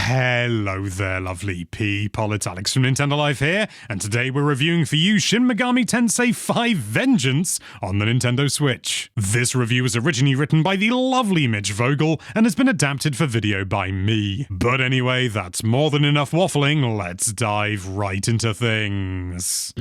Hello there, lovely people. It's Alex from Nintendo Life here, and today we're reviewing for you Shin Megami Tensei 5 Vengeance on the Nintendo Switch. This review was originally written by the lovely Mitch Vogel and has been adapted for video by me. But anyway, that's more than enough waffling. Let's dive right into things.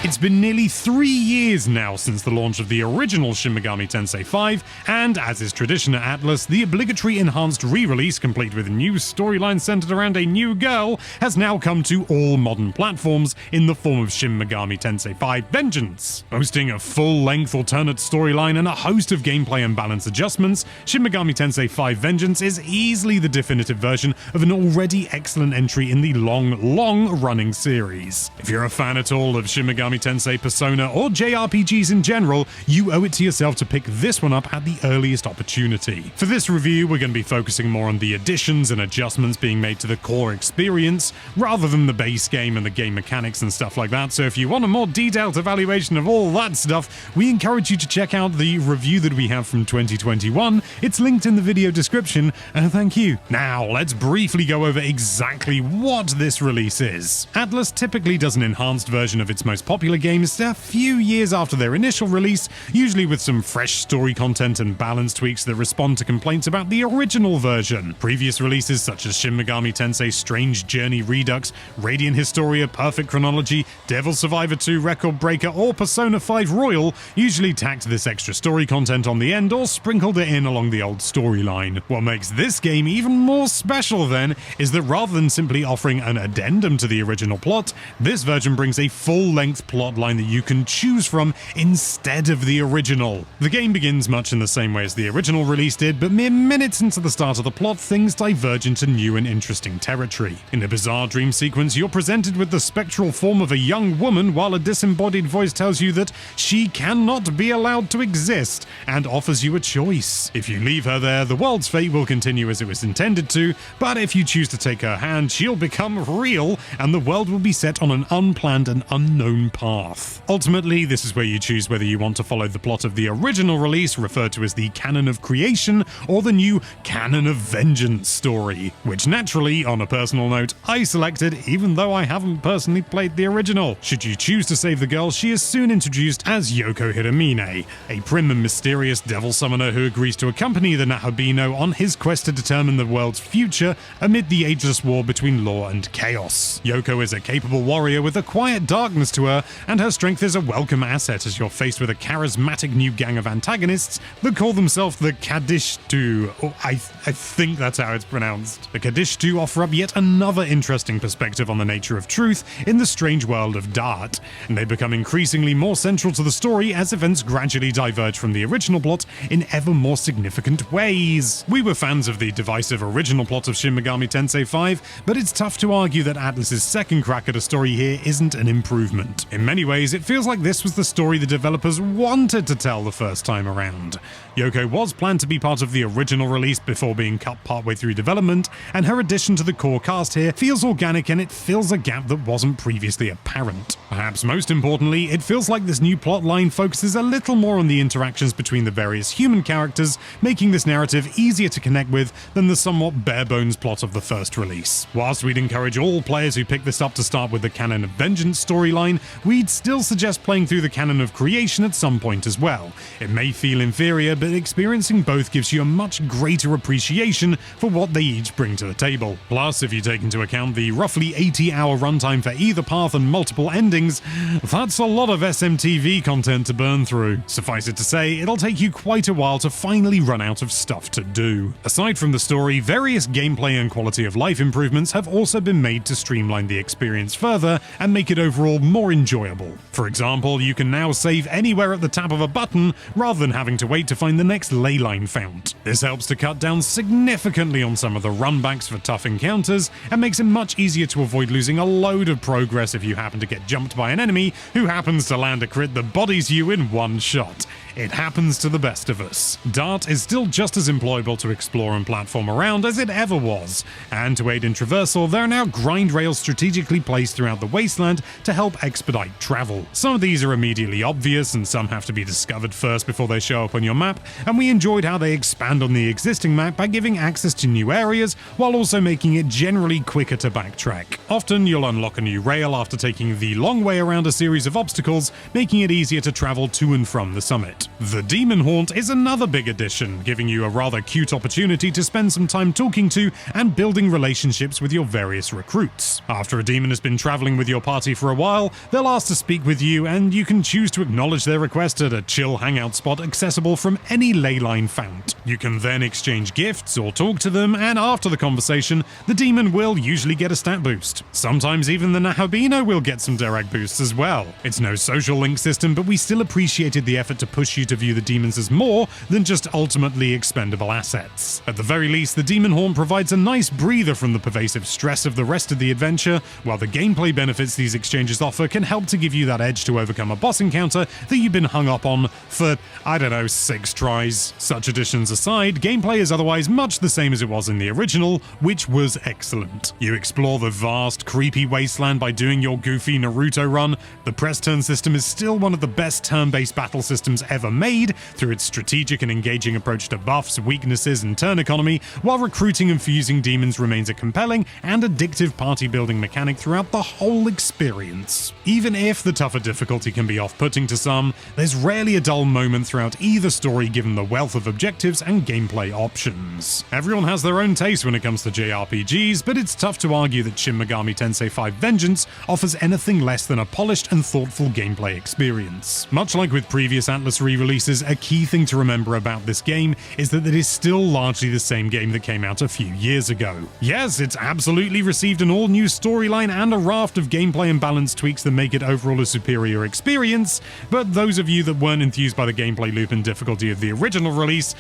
It's been nearly 3 years now since the launch of the original Shin Megami Tensei 5, and as is tradition at Atlus, the obligatory enhanced re-release, complete with a new storyline centered around a new girl, has now come to all modern platforms in the form of Shin Megami Tensei 5 Vengeance. Boasting a full-length alternate storyline and a host of gameplay and balance adjustments, Shin Megami Tensei 5 Vengeance is easily the definitive version of an already excellent entry in the long-running series. If you're a fan at all of Shin Megami Tensei, Persona, or JRPGs in general, you owe it to yourself to pick this one up at the earliest opportunity. For this review, we're going to be focusing more on the additions and adjustments being made to the core experience, rather than the base game and the game mechanics and stuff like that, so if you want a more detailed evaluation of all that stuff, we encourage you to check out the review that we have from 2021. It's linked in the video description, and thank you. Now, let's briefly go over exactly what this release is. Atlus typically does an enhanced version of its most popular games a few years after their initial release, usually with some fresh story content and balance tweaks that respond to complaints about the original version. Previous releases such as Shin Megami Tensei Strange Journey Redux, Radiant Historia Perfect Chronology, Devil Survivor 2 Record Breaker, or Persona 5 Royal usually tacked this extra story content on the end or sprinkled it in along the old storyline. What makes this game even more special then is that rather than simply offering an addendum to the original plot, this version brings a full-length plot line that you can choose from instead of the original. The game begins much in the same way as the original release did, but mere minutes into the start of the plot, things diverge into new and interesting territory. In a bizarre dream sequence, you're presented with the spectral form of a young woman, while a disembodied voice tells you that she cannot be allowed to exist, and offers you a choice. If you leave her there, the world's fate will continue as it was intended to, but if you choose to take her hand, she'll become real, and the world will be set on an unplanned and unknown path. Ultimately, this is where you choose whether you want to follow the plot of the original release, referred to as the Canon of Creation, or the new Canon of Vengeance story, which naturally, on a personal note, I selected even though I haven't personally played the original. Should you choose to save the girl, she is soon introduced as Yoko Hiramine, a prim and mysterious devil summoner who agrees to accompany the Nahabino on his quest to determine the world's future amid the ageless war between law and chaos. Yoko is a capable warrior with a quiet darkness to her, and her strength is a welcome asset as you're faced with a charismatic new gang of antagonists that call themselves the Kadishtu. Oh, I think that's how it's pronounced. The Kadishtu offer up yet another interesting perspective on the nature of truth in the strange world of Dart, and they become increasingly more central to the story as events gradually diverge from the original plot in ever more significant ways. We were fans of the divisive original plot of Shin Megami Tensei 5, but it's tough to argue that Atlus' second crack at a story here isn't an improvement. In many ways, it feels like this was the story the developers wanted to tell the first time around. Yoko was planned to be part of the original release before being cut partway through development, and her addition to the core cast here feels organic and it fills a gap that wasn't previously apparent. Perhaps most importantly, it feels like this new plotline focuses a little more on the interactions between the various human characters, making this narrative easier to connect with than the somewhat bare-bones plot of the first release. Whilst we'd encourage all players who pick this up to start with the Canon of Vengeance storyline, we'd still suggest playing through the Canon of Creation at some point as well. It may feel inferior, but experiencing both gives you a much greater appreciation for what they each bring to the table. Plus, if you take into account the roughly 80-hour runtime for either path and multiple endings, that's a lot of SMTV content to burn through. Suffice it to say, it'll take you quite a while to finally run out of stuff to do. Aside from the story, various gameplay and quality of life improvements have also been made to streamline the experience further and make it overall more enjoyable. For example, you can now save anywhere at the tap of a button rather than having to wait to find the next ley line fount. This helps to cut down significantly on some of the runbacks for tough encounters and makes it much easier to avoid losing a load of progress if you happen to get jumped by an enemy who happens to land a crit that bodies you in one shot. It happens to the best of us. Dart is still just as employable to explore and platform around as it ever was, and to aid in traversal, there are now grind rails strategically placed throughout the wasteland to help expedite travel. Some of these are immediately obvious, and some have to be discovered first before they show up on your map, and we enjoyed how they expand on the existing map by giving access to new areas, while also making it generally quicker to backtrack. Often you'll unlock a new rail after taking the long way around a series of obstacles, making it easier to travel to and from the summit. The Demon Haunt is another big addition, giving you a rather cute opportunity to spend some time talking to and building relationships with your various recruits. After a demon has been traveling with your party for a while, they'll ask to speak with you, and you can choose to acknowledge their request at a chill hangout spot accessible from any ley line found. You can then exchange gifts or talk to them, and after the conversation, the demon will usually get a stat boost. Sometimes even the Nahabino will get some direct boosts as well. It's no social link system, but we still appreciated the effort to push you to view the demons as more than just ultimately expendable assets. At the very least, the Demon Haunt provides a nice breather from the pervasive stress of the rest of the adventure, while the gameplay benefits these exchanges offer can help to give you that edge to overcome a boss encounter that you've been hung up on for, I don't know, 6 tries. Such additions aside, gameplay is otherwise much the same as it was in the original, which was excellent. You explore the vast, creepy wasteland by doing your goofy Naruto run. The press turn system is still one of the best turn-based battle systems ever made through its strategic and engaging approach to buffs, weaknesses, and turn economy, while recruiting and fusing demons remains a compelling and addictive party-building mechanic throughout the whole experience. Even if the tougher difficulty can be off-putting to some, there's rarely a dull moment throughout either story given the wealth of objectives and gameplay options. Everyone has their own taste when it comes to JRPGs, but it's tough to argue that Shin Megami Tensei 5 Vengeance offers anything less than a polished and thoughtful gameplay experience. Much like with previous Atlus re-releases, a key thing to remember about this game is that it is still largely the same game that came out a few years ago. Yes, it's absolutely received an all-new storyline and a raft of gameplay and balance tweaks that make it overall a superior experience, but those of you that weren't enthused by the gameplay loop and difficulty of the original release,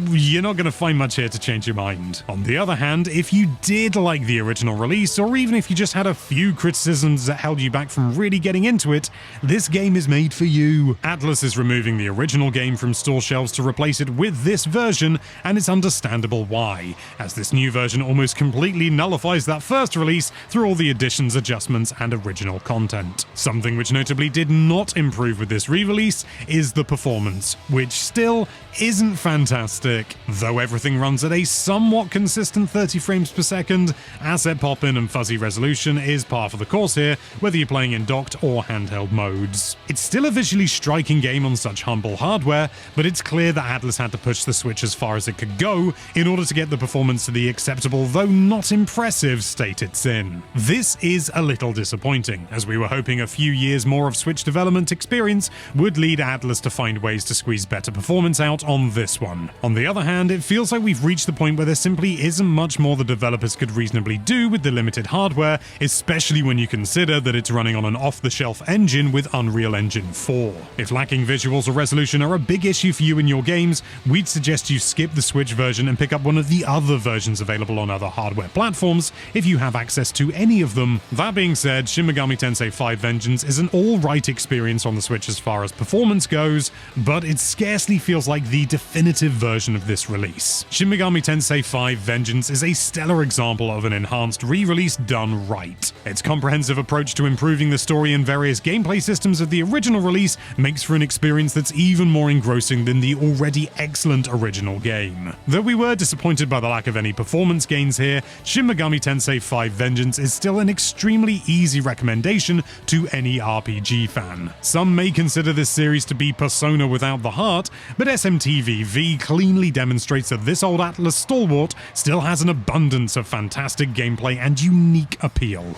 you're not going to find much here to change your mind. On the other hand, if you did like the original release, or even if you just had a few criticisms that held you back from really getting into it, this game is made for you. Atlus is removing the original game from store shelves to replace it with this version, and it's understandable why, as this new version almost completely nullifies that first release through all the additions, adjustments, and original content. Something which notably did not improve with this re-release is the performance, which still isn't fantastic. Though everything runs at a somewhat consistent 30 frames per second, asset pop-in and fuzzy resolution is par for the course here, whether you're playing in docked or handheld modes. It's still a visually striking game on such humble hardware, but it's clear that Atlus had to push the Switch as far as it could go in order to get the performance to the acceptable, though not impressive, state it's in. This is a little disappointing, as we were hoping a few years more of Switch development experience would lead Atlus to find ways to squeeze better performance out on this one. On the other hand, it feels like we've reached the point where there simply isn't much more the developers could reasonably do with the limited hardware, especially when you consider that it's running on an off-the-shelf engine with Unreal Engine 4. If lacking visuals or resolution are a big issue for you in your games, we'd suggest you skip the Switch version and pick up one of the other versions available on other hardware platforms if you have access to any of them. That being said, Shin Megami Tensei 5 Vengeance is an alright experience on the Switch as far as performance goes, but it scarcely feels like the definitive version of this release. Shin Megami Tensei 5 Vengeance is a stellar example of an enhanced re-release done right. Its comprehensive approach to improving the story and various gameplay systems of the original release makes for an experience that's even more engrossing than the already excellent original game. Though we were disappointed by the lack of any performance gains here, Shin Megami Tensei 5 Vengeance is still an extremely easy recommendation to any RPG fan. Some may consider this series to be Persona without the heart, but SMTVV cleanly demonstrates that this old Atlus stalwart still has an abundance of fantastic gameplay and unique appeal.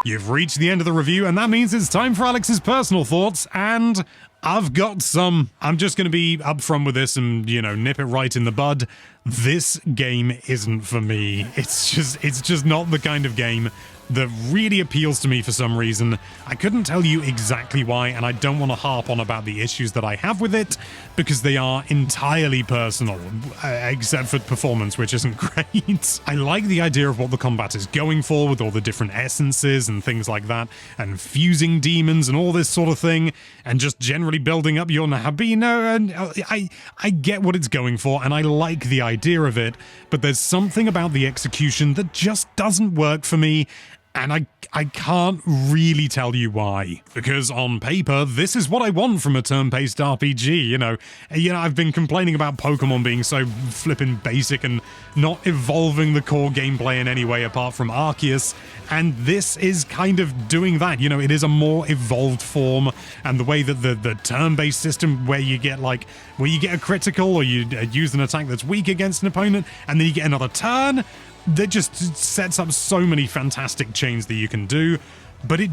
You've reached the end of the review, and that means it's time for Alex's personal thoughts, and I've got some. I'm just going to be upfront with this and, nip it right in the bud. This game isn't for me. It's just not the kind of game that really appeals to me for some reason. I couldn't tell you exactly why, and I don't want to harp on about the issues that I have with it, because they are entirely personal, except for performance, which isn't great. I like the idea of what the combat is going for, with all the different essences and things like that, and fusing demons and all this sort of thing, and just generally building up your Nahabino, and I get what it's going for, and I like the idea of it, but there's something about the execution that just doesn't work for me, and I can't really tell you why. Because on paper, this is what I want from a turn-based RPG, you know, I've been complaining about Pokemon being so flippin' basic and not evolving the core gameplay in any way apart from Arceus, and this is kind of doing that, you know, it is a more evolved form, and the way that the turn-based system where you get a critical or you use an attack that's weak against an opponent, and then you get another turn, that just sets up so many fantastic chains that you can do, but it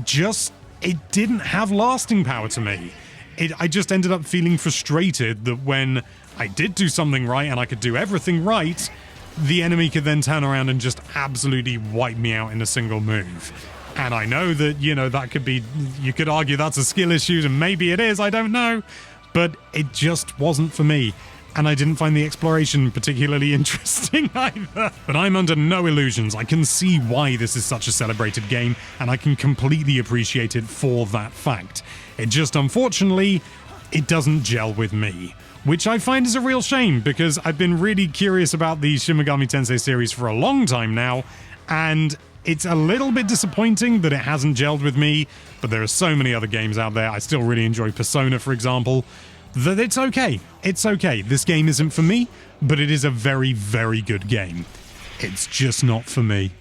didn't have lasting power to me. I just ended up feeling frustrated that when I did do something right and I could do everything right, the enemy could then turn around and just absolutely wipe me out in a single move. And I know that, you know, that could be, you could argue that's a skill issue, and maybe it is, I don't know, but it just wasn't for me. And I didn't find the exploration particularly interesting either. But I'm under no illusions. I can see why this is such a celebrated game, and I can completely appreciate it for that fact. It just, unfortunately, it doesn't gel with me. Which I find is a real shame, because I've been really curious about the Shin Megami Tensei series for a long time now, and it's a little bit disappointing that it hasn't gelled with me, but there are so many other games out there. I still really enjoy Persona, for example, that it's okay. It's okay. This game isn't for me, but it is a very, very good game. It's just not for me.